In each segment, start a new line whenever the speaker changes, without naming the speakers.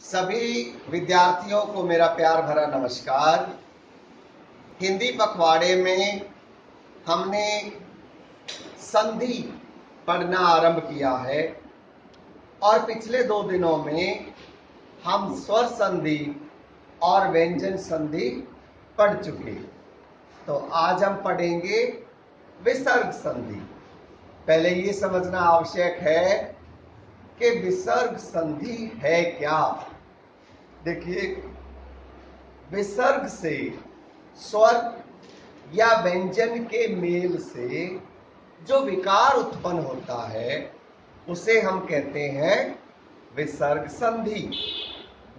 सभी विद्यार्थियों को मेरा प्यार भरा नमस्कार। हिंदी पखवाड़े में हमने संधि पढ़ना आरंभ किया है और पिछले 2 दिनों में हम स्वर संधि और व्यंजन संधि पढ़ चुके। तो आज हम पढ़ेंगे विसर्ग संधि। पहले ये समझना आवश्यक है कि विसर्ग संधि है क्या। देखिए, विसर्ग से स्वर या व्यंजन के मेल से जो विकार उत्पन्न होता है उसे हम कहते हैं विसर्ग संधि।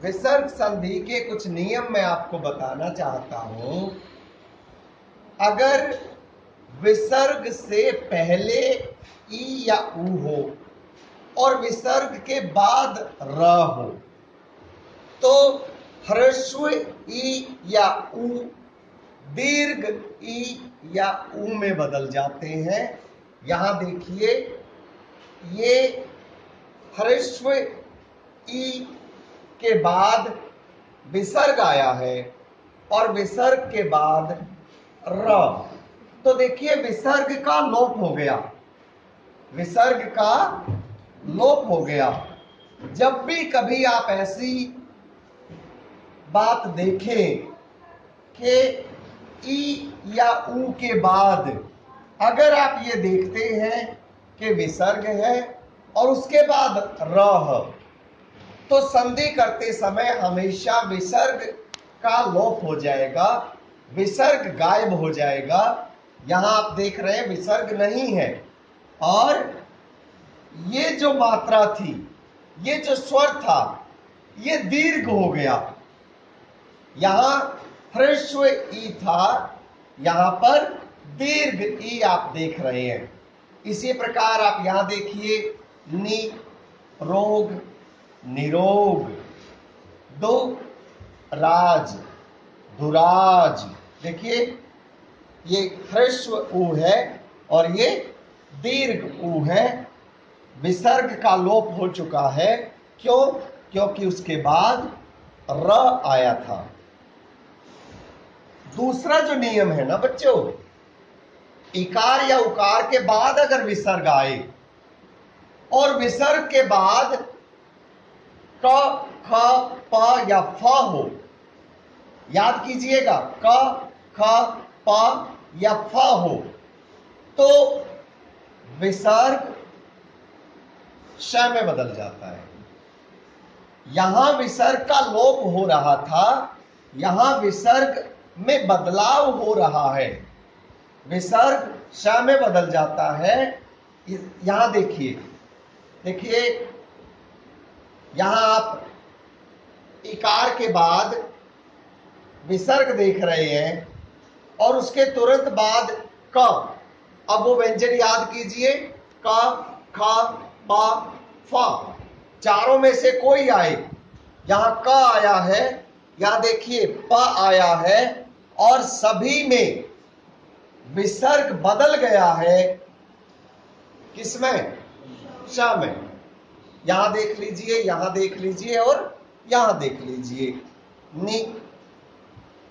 विसर्ग संधि के कुछ नियम मैं आपको बताना चाहता हूं। अगर विसर्ग से पहले ई या ऊ हो और विसर्ग के बाद र हो तो ह्रस्व ई या ऊ दीर्घ ई या ऊ में बदल जाते हैं। यहां देखिए, ये ह्रस्व ई के बाद विसर्ग आया है और विसर्ग के बाद र। तो देखिए, विसर्ग का लोप हो गया। विसर्ग का लोप हो गया। जब भी कभी आप ऐसी बात देखें कि ई या ऊ के बाद अगर आप ये देखते हैं कि विसर्ग है और उसके बाद र है, तो संधि करते समय हमेशा विसर्ग का लोप हो जाएगा, विसर्ग गायब हो जाएगा। यहां आप देख रहे हैं विसर्ग नहीं है और ये जो मात्रा थी, ये जो स्वर था, ये दीर्घ हो गया। यहां ह्रस्व ई था, यहां पर दीर्घ ई आप देख रहे हैं। इसी प्रकार आप यहां देखिए, नि रोग निरोग, दो राज दुराज। देखिए, ये ह्रस्व ऊ है और ये दीर्घ ऊ है। विसर्ग का लोप हो चुका है। क्यों? क्योंकि उसके बाद र आया था। दूसरा जो नियम है ना बच्चों, इकार या उकार के बाद अगर विसर्ग आए और विसर्ग के बाद क ख प या फ हो, याद कीजिएगा, क ख प या फ हो, तो विसर्ग श में बदल जाता है। यहां विसर्ग का लोप हो रहा था, यहां विसर्ग में बदलाव हो रहा है, विसर्ग श में बदल जाता है। यहां देखिए, देखिए यहां आप इकार के बाद विसर्ग देख रहे हैं और उसके तुरंत बाद क। अब वो व्यंजन याद कीजिए, क ख प फ, चारों में से कोई आए। यहां क आया है, यहां देखिए प आया है और सभी में विसर्ग बदल गया है। किसमें? श में। यहां देख लीजिए, यहां देख लीजिए और यहां देख लीजिए। नि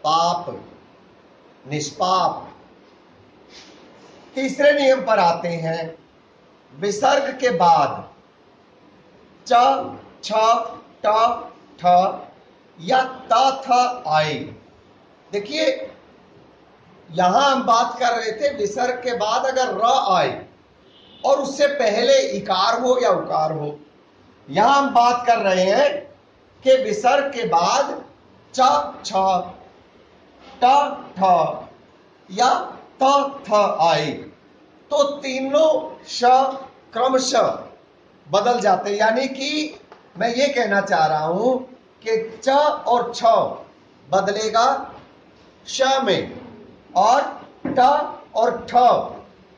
पाप निष्पाप। तीसरे नियम पर आते हैं। विसर्ग के बाद च छ ट ठ या त थ आए। देखिए, यहां हम बात कर रहे थे विसर्ग के बाद अगर र आए और उससे पहले इकार हो या उकार हो। यहां हम बात कर रहे हैं कि विसर्ग के बाद च छ ट ठ या त थ आए तो तीनों श क्रमशः बदल जाते। यानी कि मैं ये कहना चाह रहा हूं कि च और छ बदलेगा श में और ट और ठ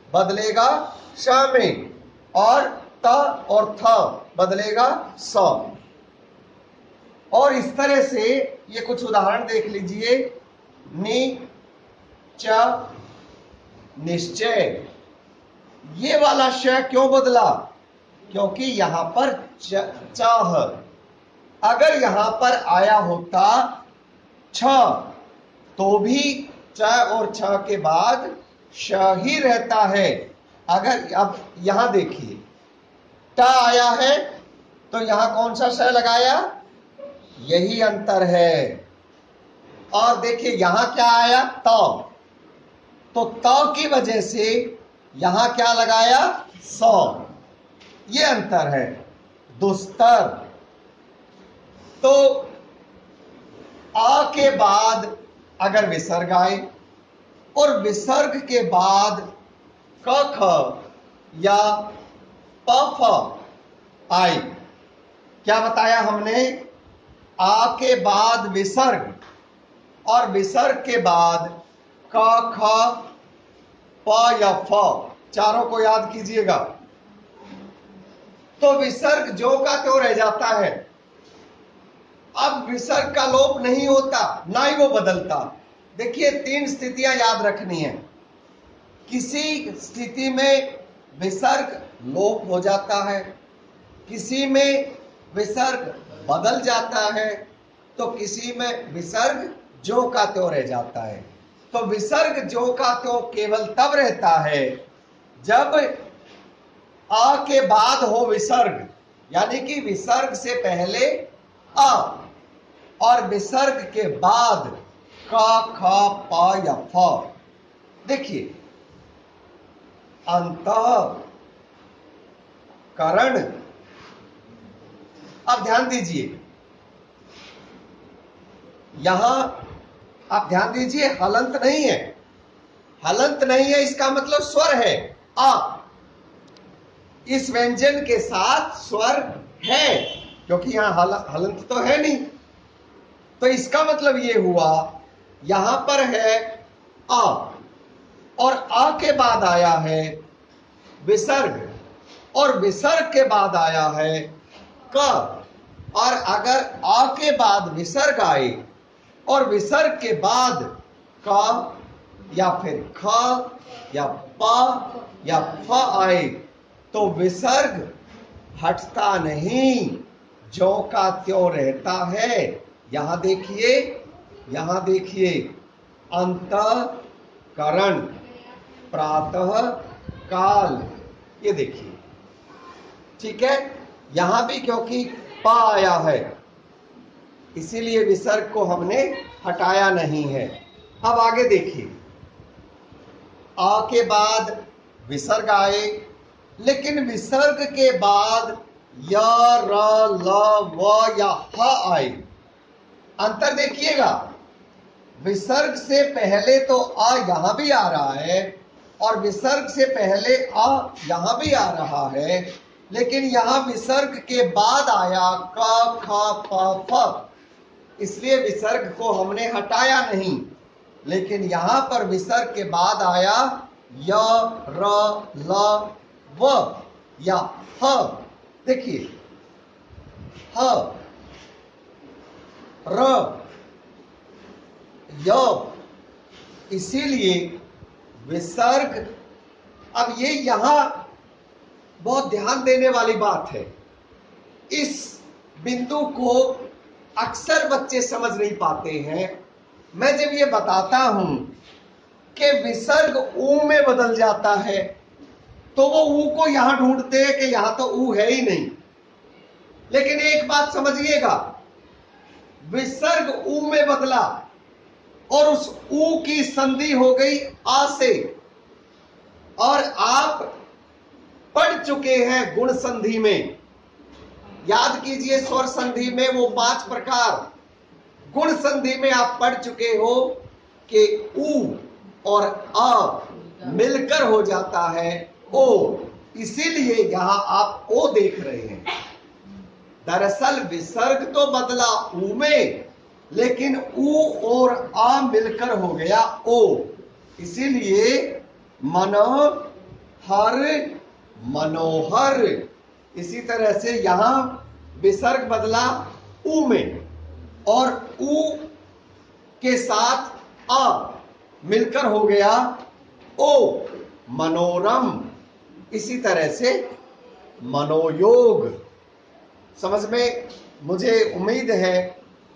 बदलेगा श में और त और थ बदलेगा स। और इस तरह से ये कुछ उदाहरण देख लीजिए। नि च निश्चय, ये वाला श क्यों बदला? क्योंकि यहां पर च है। अगर यहां पर आया होता छ तो भी च और छ के बाद श ही रहता है। अगर अब यहां देखिए ट आया है तो यहां कौन सा श लगाया, यही अंतर है। और देखिए यहां क्या आया तो त की वजह से यहां क्या लगाया सौ, ये अंतर है। दुस्तर, तो आ के बाद अगर विसर्ग आए और विसर्ग के बाद क ख या प फ आए, क्या बताया हमने, आ के बाद विसर्ग और विसर्ग के बाद क ख प या फ, चारों को याद कीजिएगा। तो विसर्ग जो का त्यों रह जाता है। अब विसर्ग का लोप नहीं होता, ना ही वो बदलता। देखिए 3 स्थितियां याद रखनी है। किसी स्थिति में विसर्ग लोप हो जाता है, किसी में विसर्ग बदल जाता है, तो किसी में विसर्ग जो का त्यों रह जाता है। तो विसर्ग जो का त्यों केवल तब रहता है जब आ के बाद हो विसर्ग, यानी कि विसर्ग से पहले आ और विसर्ग के बाद क ख प या फ। देखिए अंतःकरण, अब ध्यान दीजिए, यहां आप ध्यान दीजिए हलंत नहीं है, हलंत नहीं है इसका मतलब स्वर है आ, इस व्यंजन के साथ स्वर है, क्योंकि यहां हलंत तो है नहीं। तो इसका मतलब ये हुआ यहां पर है आ और आ के बाद आया है विसर्ग और विसर्ग के बाद आया है क। और अगर आ के बाद विसर्ग आए और विसर्ग के बाद क या फिर ख या प या फ आए तो विसर्ग हटता नहीं, जो का त्यों रहता है। यहां देखिए, यहां देखिए अंतःकरण, प्रातः काल, ये देखिए, ठीक है। यहां भी क्योंकि प आया है इसीलिए विसर्ग को हमने हटाया नहीं है। अब आगे देखिए, आ के बाद विसर्ग आए, लेकिन विसर्ग के बाद य र ल व या ह आए। अंतर देखिएगा, विसर्ग से पहले तो आ यहां भी आ रहा है और विसर्ग से पहले आ यहां भी आ रहा है, लेकिन यहां विसर्ग के बाद आया क ख प फ, इसलिए विसर्ग को हमने हटाया नहीं। लेकिन यहां पर विसर्ग के बाद आया य र ल व या ह। देखिए ह र य, इसीलिए विसर्ग, अब ये यहां बहुत ध्यान देने वाली बात है। इस बिंदु को अक्सर बच्चे समझ नहीं पाते हैं। मैं जब ये बताता हूं कि विसर्ग ऊ में बदल जाता है तो वो ऊ को यहां ढूंढते हैं कि यहां तो ऊ है ही नहीं। लेकिन एक बात समझिएगा, विसर्ग ऊ में बदला और उस ऊ की संधि हो गई आ से, और आप पढ़ चुके हैं गुण संधि में, याद कीजिए स्वर संधि में वो 5 प्रकार, गुण संधि में आप पढ़ चुके हो कि ऊ और आ मिलकर हो जाता है ओ, इसीलिए यहां आप ओ देख रहे हैं। दरअसल विसर्ग तो बदला ऊ में, लेकिन ऊ और आ मिलकर हो गया ओ, इसीलिए मनोहर, मनोहर। इसी तरह से यहां विसर्ग बदला ऊ में और ऊ के साथ आ मिलकर हो गया ओ, मनोरम। इसी तरह से मनोयोग। समझ में मुझे उम्मीद है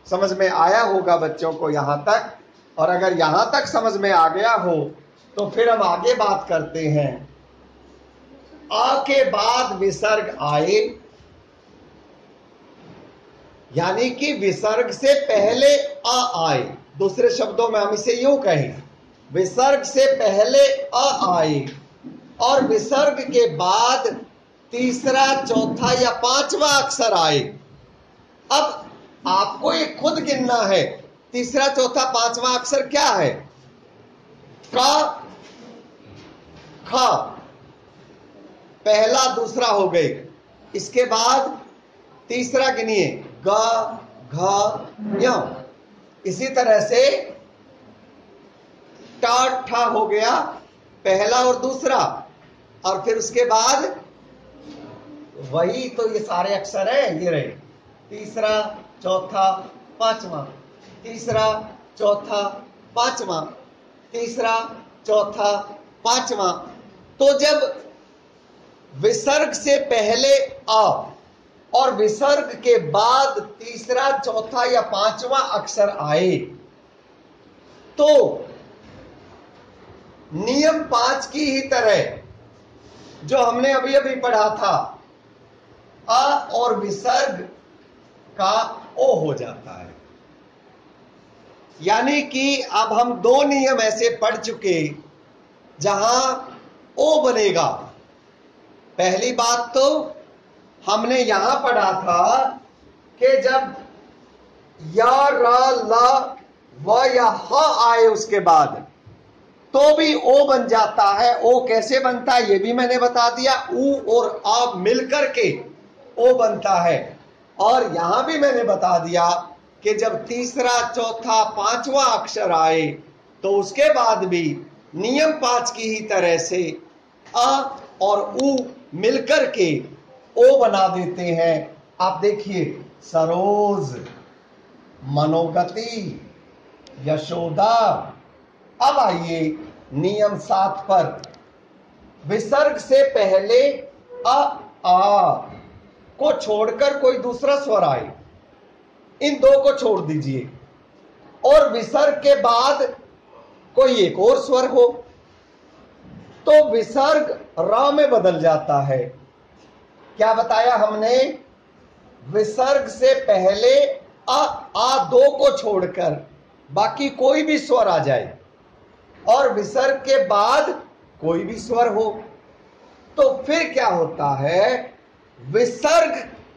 समझ में आया होगा बच्चों को यहां तक, और अगर यहां तक समझ में आ गया हो तो फिर हम आगे बात करते हैं। आ के बाद विसर्ग आए, यानी कि विसर्ग से पहले आ आए। दूसरे शब्दों में हम इसे यूं कहें, विसर्ग से पहले आ आए और विसर्ग के बाद तीसरा, चौथा या पांचवा अक्षर आए। अब आपको ये खुद गिनना है, तीसरा, चौथा, पांचवा अक्षर क्या है? का, खा, पहला दूसरा हो गए। इसके बाद तीसरा गिनिए, ग, घ, य। इसी तरह से टा, ठा हो गया पहला और दूसरा, और फिर उसके बाद वही तो ये सारे अक्षर हैं, ये रहे तीसरा, चौथा, पांचवा, तीसरा, चौथा, पांचवा, तीसरा, चौथा, पांचवा। तो जब विसर्ग से पहले आ और विसर्ग के बाद तीसरा, चौथा या पांचवा अक्षर आए तो नियम 5 की ही तरह जो हमने अभी अभी पढ़ा था, अ और विसर्ग का ओ हो जाता है। यानी कि अब हम 2 नियम ऐसे पढ़ चुके जहां ओ बनेगा। पहली बात तो हमने यहां पढ़ा था कि जब या, रा, ला, व या ह आए उसके बाद तो भी ओ बन जाता है। ओ कैसे बनता है ये भी मैंने बता दिया, ऊ और आ मिलकर के ओ बनता है। और यहां भी मैंने बता दिया कि जब तीसरा, चौथा, पांचवा अक्षर आए तो उसके बाद भी नियम 5 की ही तरह से अ और ऊ मिलकर के ओ बना देते हैं। आप देखिए, सरोज, मनोगति, यशोदा। अब आइए नियम 7 पर। विसर्ग से पहले अ, आ को छोड़कर कोई दूसरा स्वर आए, इन 2 को छोड़ दीजिए, और विसर्ग के बाद कोई एक और स्वर हो तो विसर्ग र में बदल जाता है। क्या बताया हमने? विसर्ग से पहले आ 2 को छोड़कर बाकी कोई भी स्वर आ जाए और विसर्ग के बाद कोई भी स्वर हो तो फिर क्या होता है? विसर्ग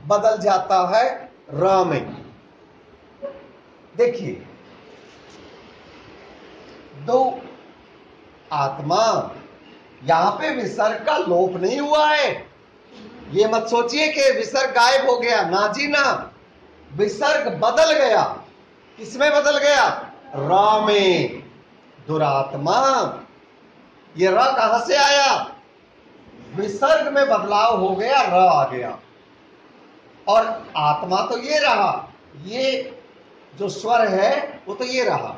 बदल जाता है र में। देखिए, 2 आत्मा, यहां पे विसर्ग का लोप नहीं हुआ है। ये मत सोचिए कि विसर्ग गायब हो गया, ना जी ना, विसर्ग बदल गया। किसमें बदल गया? र में। दुरात्मा, ये र कहां से आया? विसर्ग में बदलाव हो गया, र आ गया। और आत्मा तो ये रहा, ये जो स्वर है वो तो ये रहा।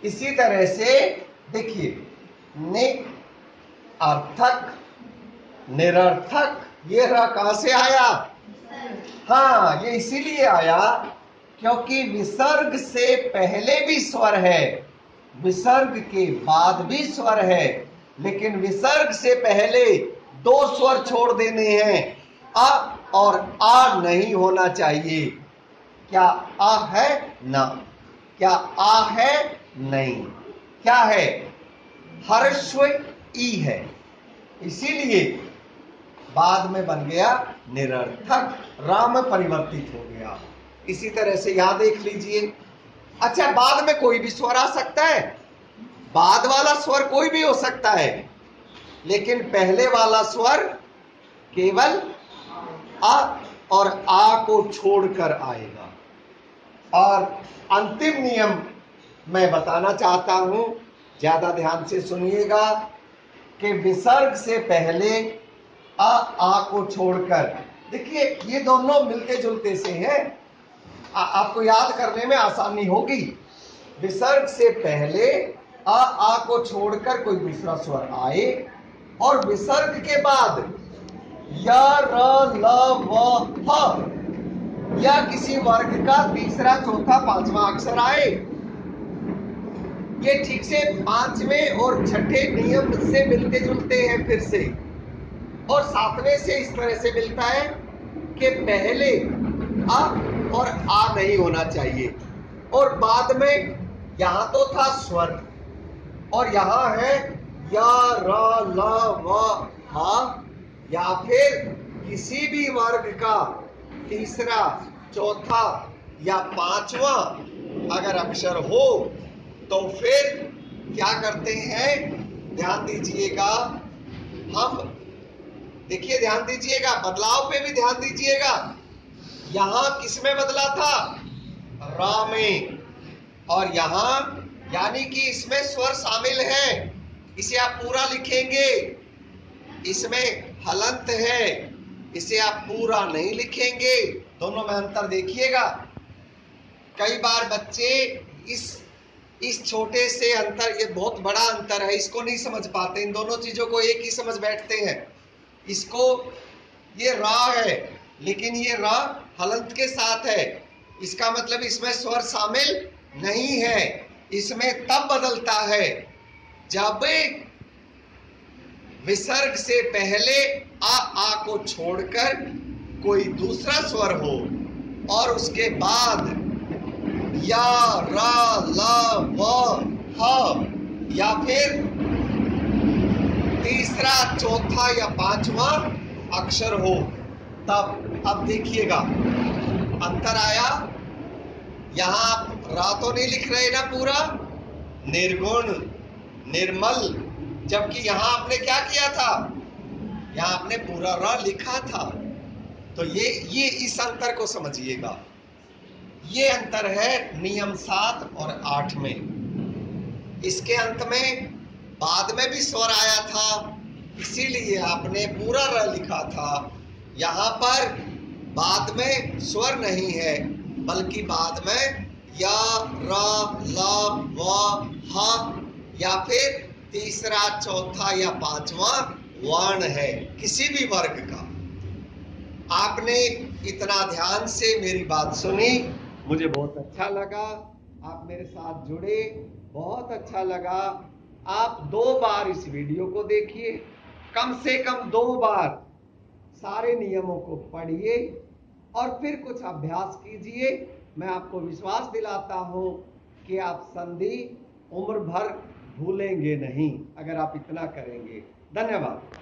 इसी तरह से देखिए, नि, अर्थक, निरर्थक, ये र कहां से आया? हाँ, ये इसीलिए आया क्योंकि विसर्ग से पहले भी स्वर है, विसर्ग के बाद भी स्वर है, लेकिन विसर्ग से पहले 2 स्वर छोड़ देने हैं, अ और आ नहीं होना चाहिए। क्या आ है? ना। क्या आ है? नहीं। क्या है? हर्स्व ई है, इसीलिए बाद में बन गया निरर्थक, राम परिवर्तित हो गया। इसी तरह से यहां देख लीजिए। अच्छा, बाद में कोई भी स्वर आ सकता है, बाद वाला स्वर कोई भी हो सकता है, लेकिन पहले वाला स्वर केवल आ और आ को छोड़कर आएगा। और अंतिम नियम मैं बताना चाहता हूं, ज्यादा ध्यान से सुनिएगा, कि विसर्ग से पहले आ को छोड़कर, देखिए ये दोनों मिलते जुलते से हैं, आपको याद करने में आसानी होगी। विसर्ग से पहले आ को छोड़कर कोई दूसरा स्वर आए और विसर्ग के बाद या, र, ल, व, ह या किसी वर्ग का तीसरा, चौथा, पांचवा अक्षर आए। ये ठीक से पांचवें और छठे नियम से मिलते जुलते हैं फिर से, और सातवें से इस तरह से मिलता है कि पहले अ और आ नहीं होना चाहिए, और बाद में यहां तो था स्वर और यहां है या, रा, ला, वा, हा, या फिर किसी भी वर्ग का तीसरा, चौथा या पांचवा अगर अक्षर हो तो फिर क्या करते हैं, ध्यान दीजिएगा। हम देखिए, ध्यान दीजिएगा, बदलाव पे भी ध्यान दीजिएगा। यहां किसमें बदला था, रा में, और यहां यानी कि इसमें स्वर शामिल है, इसे आप पूरा लिखेंगे। इसमें हलंत है, इसे आप पूरा नहीं लिखेंगे। दोनों में अंतर देखिएगा। कई बार बच्चे इस छोटे से अंतर, ये बहुत बड़ा अंतर है, इसको नहीं समझ पाते। इन दोनों चीजों को एक ही समझ बैठते हैं। इसको, ये रा है लेकिन ये रा हलंत के साथ है, इसका मतलब इसमें स्वर शामिल नहीं है। इसमें तब बदलता है जब विसर्ग से पहले आ को छोड़कर कोई दूसरा स्वर हो, और उसके बाद या, रा, ला, वा, हा, या फिर तीसरा, चौथा या पांचवा अक्षर हो तब। अब देखिएगा अंतर आया। यहां आप रा तो नहीं लिख रहे ना पूरा, निर्गुण, निर्मल, जबकि यहां आपने क्या किया था, यहां आपने पूरा रा लिखा था। तो ये इस अंतर को समझिएगा। ये अंतर है नियम 7 और 8 में। इसके अंत में बाद में भी स्वर आया था, इसीलिए आपने पूरा र लिखा था। यहां पर बाद में स्वर नहीं है, बल्कि बाद में या, रा, ला, वा, हा, या फिर तीसरा, चौथा या पांचवा वर्ण है किसी भी वर्ग का। आपने इतना ध्यान से मेरी बात सुनी, मुझे बहुत अच्छा लगा। आप मेरे साथ जुड़े, बहुत अच्छा लगा। आप 2 बार इस वीडियो को देखिए, कम से कम 2 बार सारे नियमों को पढ़िए और फिर कुछ अभ्यास कीजिए। मैं आपको विश्वास दिलाता हूं कि आप संधि उम्र भर भूलेंगे नहीं अगर आप इतना करेंगे। धन्यवाद।